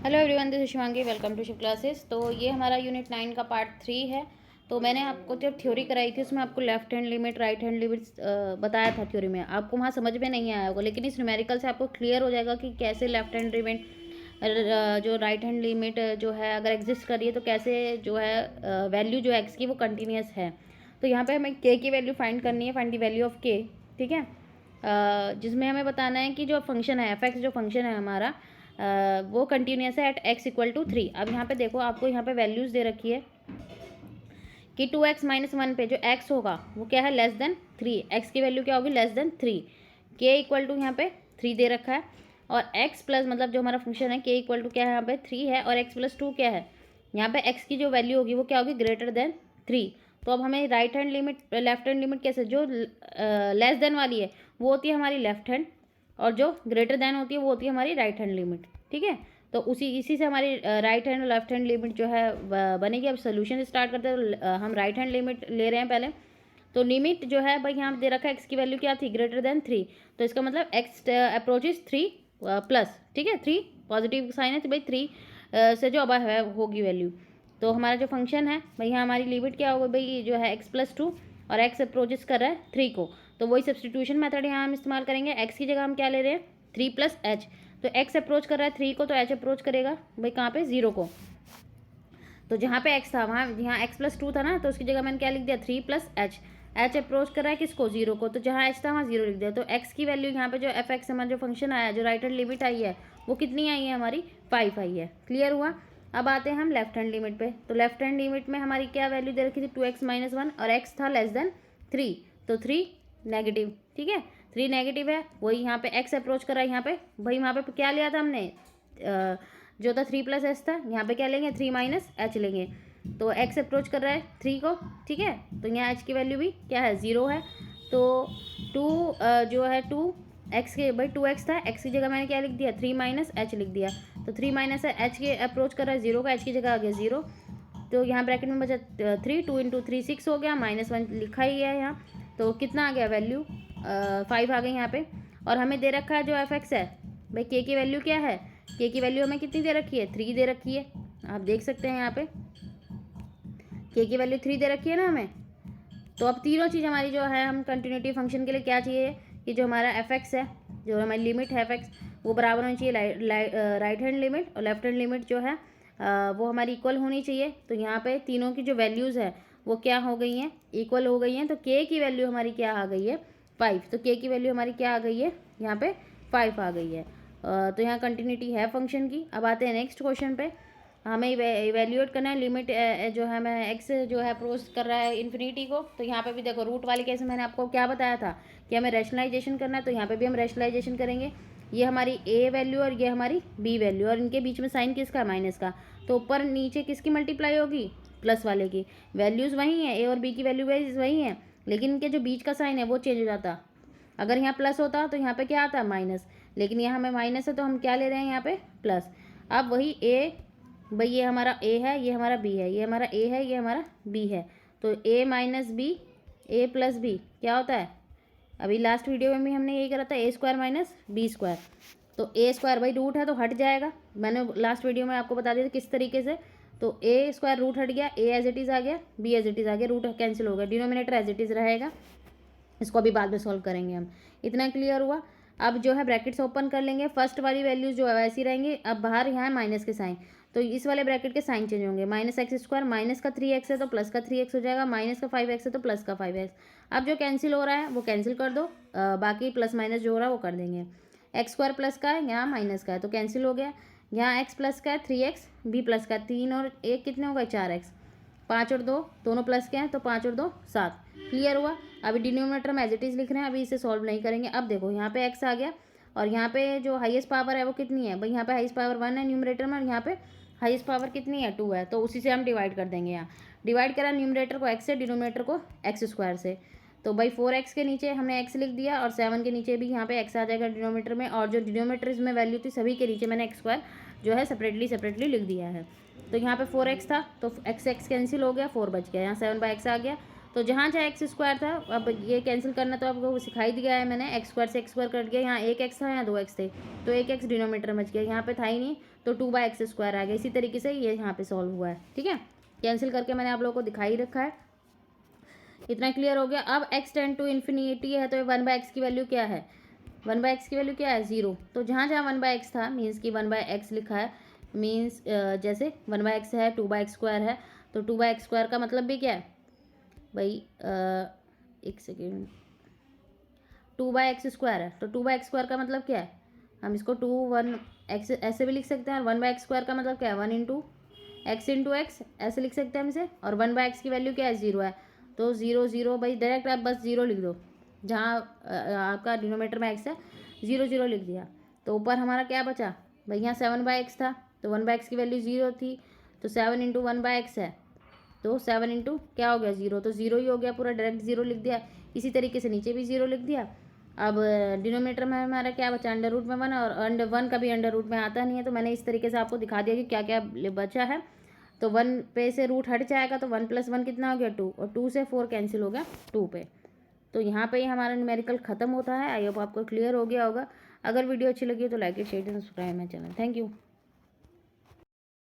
Hello everyone, this is Shivangi. Welcome to Shiv classes. तो ये हमारा यूनिट 9 का पार्ट 3 है। तो मैंने आपको जब थ्योरी कराई थी उसमें आपको left hand limit right hand limit बताया था थ्योरी में। आपको वहाँ समझ में नहीं आया होगा, लेकिन इस न्यूमेरिकल से आपको क्लियर हो जाएगा कि कैसे लेफ्ट हैंड लिमिट जो राइट हैंड लिमिट जो है अगर एग्जिस्ट कर रही है तो कैसे जो है वैल्यू जो एक्स की वो कंटिन्यूस है। तो यहाँ पे हमें के की वैल्यू फाइंड करनी है, फाइंड द वैल्यू ऑफ के। ठीक है, जिसमें हमें बताना है कि जो फंक्शन है एफ एक्स जो फंक्शन है हमारा वो कंटिन्यूस है एट एक्स इक्वल टू 3। अब यहाँ पे देखो, आपको यहाँ पे वैल्यूज़ दे रखी है कि 2x-1 पे जो x होगा वो क्या है, लेस देन 3। x की वैल्यू क्या होगी, less than 3। k equal to यहाँ पे 3 दे रखा है, और x प्लस मतलब जो हमारा फंक्शन है k इक्वल टू क्या है, यहाँ पे 3 है, और x प्लस 2 क्या है, यहाँ पे x की जो वैल्यू होगी वो क्या होगी, ग्रेटर देन 3। तो अब हमें right hand limit left hand limit कैसे, जो लेस देन वाली है वो होती है हमारी लेफ्ट हैंड, और जो ग्रेटर देन होती है वो होती है हमारी राइट हैंड लिमिट। ठीक है, तो इसी से हमारी राइट हैंड और लेफ्ट हैंड लिमिट जो है बनेगी। अब सोल्यूशन स्टार्ट करते हैं। तो हम राइट हैंड लिमिट ले रहे हैं पहले। तो लिमिट जो है भाई यहाँ दे रखा है एक्स की वैल्यू क्या थी, ग्रेटर देन 3। तो इसका मतलब एक्स अप्रोचेज 3 प्लस। ठीक है, 3 पॉजिटिव साइन है तो भाई 3 से जो अब है होगी वैल्यू। तो हमारा जो फंक्शन है भाई यहाँ हमारी लिमिट क्या होगी भाई, जो है एक्स प्लस 2, और एक्स अप्रोचेस कर रहा है 3 को। तो वही सब्सटीट्यूशन मेथड यहाँ हम इस्तेमाल करेंगे। एक्स की जगह हम क्या ले रहे हैं, 3 प्लस एच। तो एक्स अप्रोच कर रहा है 3 को, तो एच अप्रोच करेगा भाई कहाँ पे, 0 को। तो जहाँ पे एक्स था वहाँ यहाँ एक्स प्लस 2 था ना, तो उसकी जगह मैंने क्या लिख दिया, 3 प्लस एच। एच अप्रोच कर रहा है किसको, 0 को, तो जहाँ एच था वहाँ 0 लिख दिया। तो एक्स की वैल्यू यहाँ पे जो एफ एक्स हमारा जो फंक्शन आया, जो राइट हैंड लिमिट आई है वो कितनी आई है, हमारी 5 आई है। क्लियर हुआ। अब आते हैं हम लेफ्ट हैंड लिमिट पे। तो लेफ्ट हैंड लिमिट में हमारी क्या वैल्यू दे रखी थी, 2x-1, और एक्स था लेस देन 3, तो 3 नेगेटिव। ठीक है, 3 नेगेटिव है, वही यहाँ पे एक्स अप्रोच कर रहा है। यहाँ पे भाई वहाँ पे क्या लिया था हमने, जो था 3 प्लस एच था, यहाँ पे क्या लेंगे, 3 माइनस एच लेंगे। तो एक्स अप्रोच कर रहा है 3 को। ठीक है, तो यहाँ एच की वैल्यू भी क्या है, 0 है। तो 2 जो है 2 एक्स के भाई 2x था, एक्स की जगह मैंने क्या लिख दिया, 3 माइनस एच लिख दिया। तो 3 माइनस एच के अप्रोच कर रहा है 0 का, एच की जगह आ गया 0। तो यहाँ ब्रैकेट में बचा 3, 2 इंटू 3 6 हो गया, -1 लिखा ही है यहाँ। तो कितना आ गया वैल्यू, 5 आ गई यहाँ पे। और हमें दे रखा है जो एफ एक्स है भाई, के की वैल्यू क्या है, के की वैल्यू हमें कितनी दे रखी है, 3 दे रखी है। आप देख सकते हैं यहाँ पे के की वैल्यू 3 दे रखी है ना हमें। तो अब तीनों चीज़ हमारी जो है, हम कंटिन्यूटी फंक्शन के लिए क्या चाहिए कि जो हमारा एफ एक्स है, जो हमारी लिमिट है एफ एक्स, वो बराबर होनी चाहिए राइट हैंड लिमिट, और लेफ्ट हैंड लिमिट जो है वो हमारी इक्वल होनी चाहिए। तो यहाँ पे तीनों की जो वैल्यूज़ है वो क्या हो गई हैं, इक्वल हो गई हैं। तो के की वैल्यू हमारी क्या आ गई है, 5। तो के की वैल्यू हमारी क्या आ गई है, यहाँ पे 5 आ गई है। तो यहाँ कंटिन्यूटी है फंक्शन की। अब आते हैं नेक्स्ट क्वेश्चन पे। हमें इवेल्यूएट करना है लिमिट जो है, मैं एक्स जो है अप्रोच कर रहा है इन्फिनिटी को। तो यहाँ पे भी देखो रूट वाली केस में मैंने आपको क्या बताया था कि हमें रैशनलाइजेशन करना है। तो यहाँ पे भी हम रैशनलाइजेशन करेंगे। ये हमारी ए वैल्यू और ये हमारी बी वैल्यू, और इनके बीच में साइन किसका है, माइनस का। तो ऊपर नीचे किसकी मल्टीप्लाई होगी, प्लस वाले की। वैल्यूज़ वही हैं, ए और बी की वैल्यू वही हैं, लेकिन इनके जो बीच का साइन है वो चेंज हो जाता। अगर यहाँ प्लस होता तो यहाँ पे क्या आता, माइनस, लेकिन यहाँ हमें माइनस है तो हम क्या ले रहे हैं यहाँ पे, प्लस। अब वही ए भाई, ये हमारा ए है, ये हमारा बी है, ये हमारा ए है, ये हमारा बी है। तो ए माइनस बी, ए प्लस बी क्या होता है, अभी लास्ट वीडियो में भी हमने यही करा था, ए स्क्वायर माइनस बी स्क्वायर। तो ए स्क्वायर भाई रूट है तो हट जाएगा, मैंने लास्ट वीडियो में आपको बता दिया था किस तरीके से। तो ए स्क्वायर रूट हट गया, ए एज इट इज़ आ गया, बी एज इट इज़ आ गया, रूट कैंसिल हो गया, डिनोमिनेटर एज इट इज़ रहेगा। इसको अभी बाद में सॉल्व करेंगे हम। इतना क्लियर हुआ। अब जो है ब्रैकेट्स ओपन कर लेंगे, फर्स्ट वाली वैल्यूज जो है वैसी रहेंगी। अब बाहर यहाँ है माइनस के साइन, तो इस वाले ब्रैकेट के साइन चेंज होंगे। माइनस एक्स स्क्वायर, माइनस का 3x है तो प्लस का 3x हो जाएगा, माइनस का 5x है तो प्लस का 5x। अब जो कैंसिल हो रहा है वो कैंसिल कर दो, बाकी प्लस माइनस जो हो रहा है वो कर देंगे। एक्स स्क्वायर प्लस का है, यहाँ माइनस का है तो कैंसिल हो गया। यहाँ एक्स प्लस का है 3x, बी प्लस का 3 और 1 कितने हो गए, 4x। 5 और 2 दोनों प्लस के हैं तो 5 और 2 7। क्लियर हुआ। अभी डिनोमिनेटर में एज इट इज़ लिख रहे हैं, अभी इसे सॉल्व नहीं करेंगे। अब देखो यहाँ पे x आ गया, और यहाँ पे जो हाईएस्ट पावर है वो कितनी है भाई, यहाँ पे हाईएस्ट पावर 1 है न्यूमरेटर में, और यहाँ पे हाईएस्ट पावर कितनी है, 2 है। तो उसी से हम डिवाइड कर देंगे। यहाँ डिवाइड करा न्यूमरेटर को x से, डिनोमिनेटर को एक्स स्क्वायर से। तो भाई 4x के नीचे हमने x लिख दिया, और 7 के नीचे भी यहाँ पे x आ जाएगा डिनोमीटर में, और जो डिनोमीटर इसमें वैल्यू थी सभी के नीचे मैंने एक्स स्क्वायर जो है सेपरेटली लिख दिया है। तो यहाँ पे 4x था तो x कैंसिल हो गया, 4 बच गया, यहाँ 7/x आ गया। तो जहाँ जहाँ एक्स स्क्वायर था, अब ये कैंसिल करना तो आपको सिखाई दिया है मैंने। एक्स स्क्वायर से एक्स स्क्वायर कट गया, यहाँ एक एक्स था, यहाँ 2 एक्स थे, तो एक एक्स डिनोमीटर में बच गया, यहाँ पे था ही नहीं, तो 2/x स्क्वायर आ गया। इसी तरीके से ये यहाँ पे सॉल्व हुआ है, ठीक है। कैंसिल करके मैंने आप लोगों को दिखाई रखा है। इतना क्लियर हो गया। अब x टेंड टू इन्फिनिटी है, तो 1/x की वैल्यू क्या है? 1/x की वैल्यू क्या है? 0। तो जहाँ जहाँ 1/x था मीन्स कि 1/x लिखा है, मीन्स जैसे 1/x है, 2/x स्क्वायर है, तो 2/x स्क्वायर का मतलब भी क्या है भाई? एक सेकेंड, 2/x स्क्वायर है, तो 2/x स्क्वायर का मतलब क्या है? हम इसको 2/1x ऐसे भी लिख सकते हैं, और 1/x स्क्वायर का मतलब क्या है? 1x ऐसे लिख सकते हैं हम इसे, और 1/x की वैल्यू क्या है? 0 है, तो 0 0 भाई डायरेक्ट आप बस 0 लिख दो, जहाँ आपका डिनोमीटर में x है, 0 0 लिख दिया। तो ऊपर हमारा क्या बचा भाई? यहाँ 7/x था, तो 1/x की वैल्यू 0 थी, तो 7 इंटू 1/x है, तो 7 इंटू क्या हो गया? 0, तो 0 ही हो गया पूरा, डायरेक्ट 0 लिख दिया। इसी तरीके से नीचे भी 0 लिख दिया। अब डिनोमीटर में हमारा क्या बचा? अंडर रूट में 1, और अंडर 1 कभी अंडर रूट में आता नहीं है, तो मैंने इस तरीके से आपको दिखा दिया कि क्या क्या बचा है। तो 1 पे से रूट हट जाएगा, तो 1 + 1 कितना हो गया? 2, और 2 से 4 कैंसिल हो गया 2 पे। तो यहाँ पे ही हमारा न्यूमेरिकल ख़त्म होता है। आई होप आपको क्लियर हो गया होगा। अगर वीडियो अच्छी लगी हो तो like share subscribe my channel. Thank you.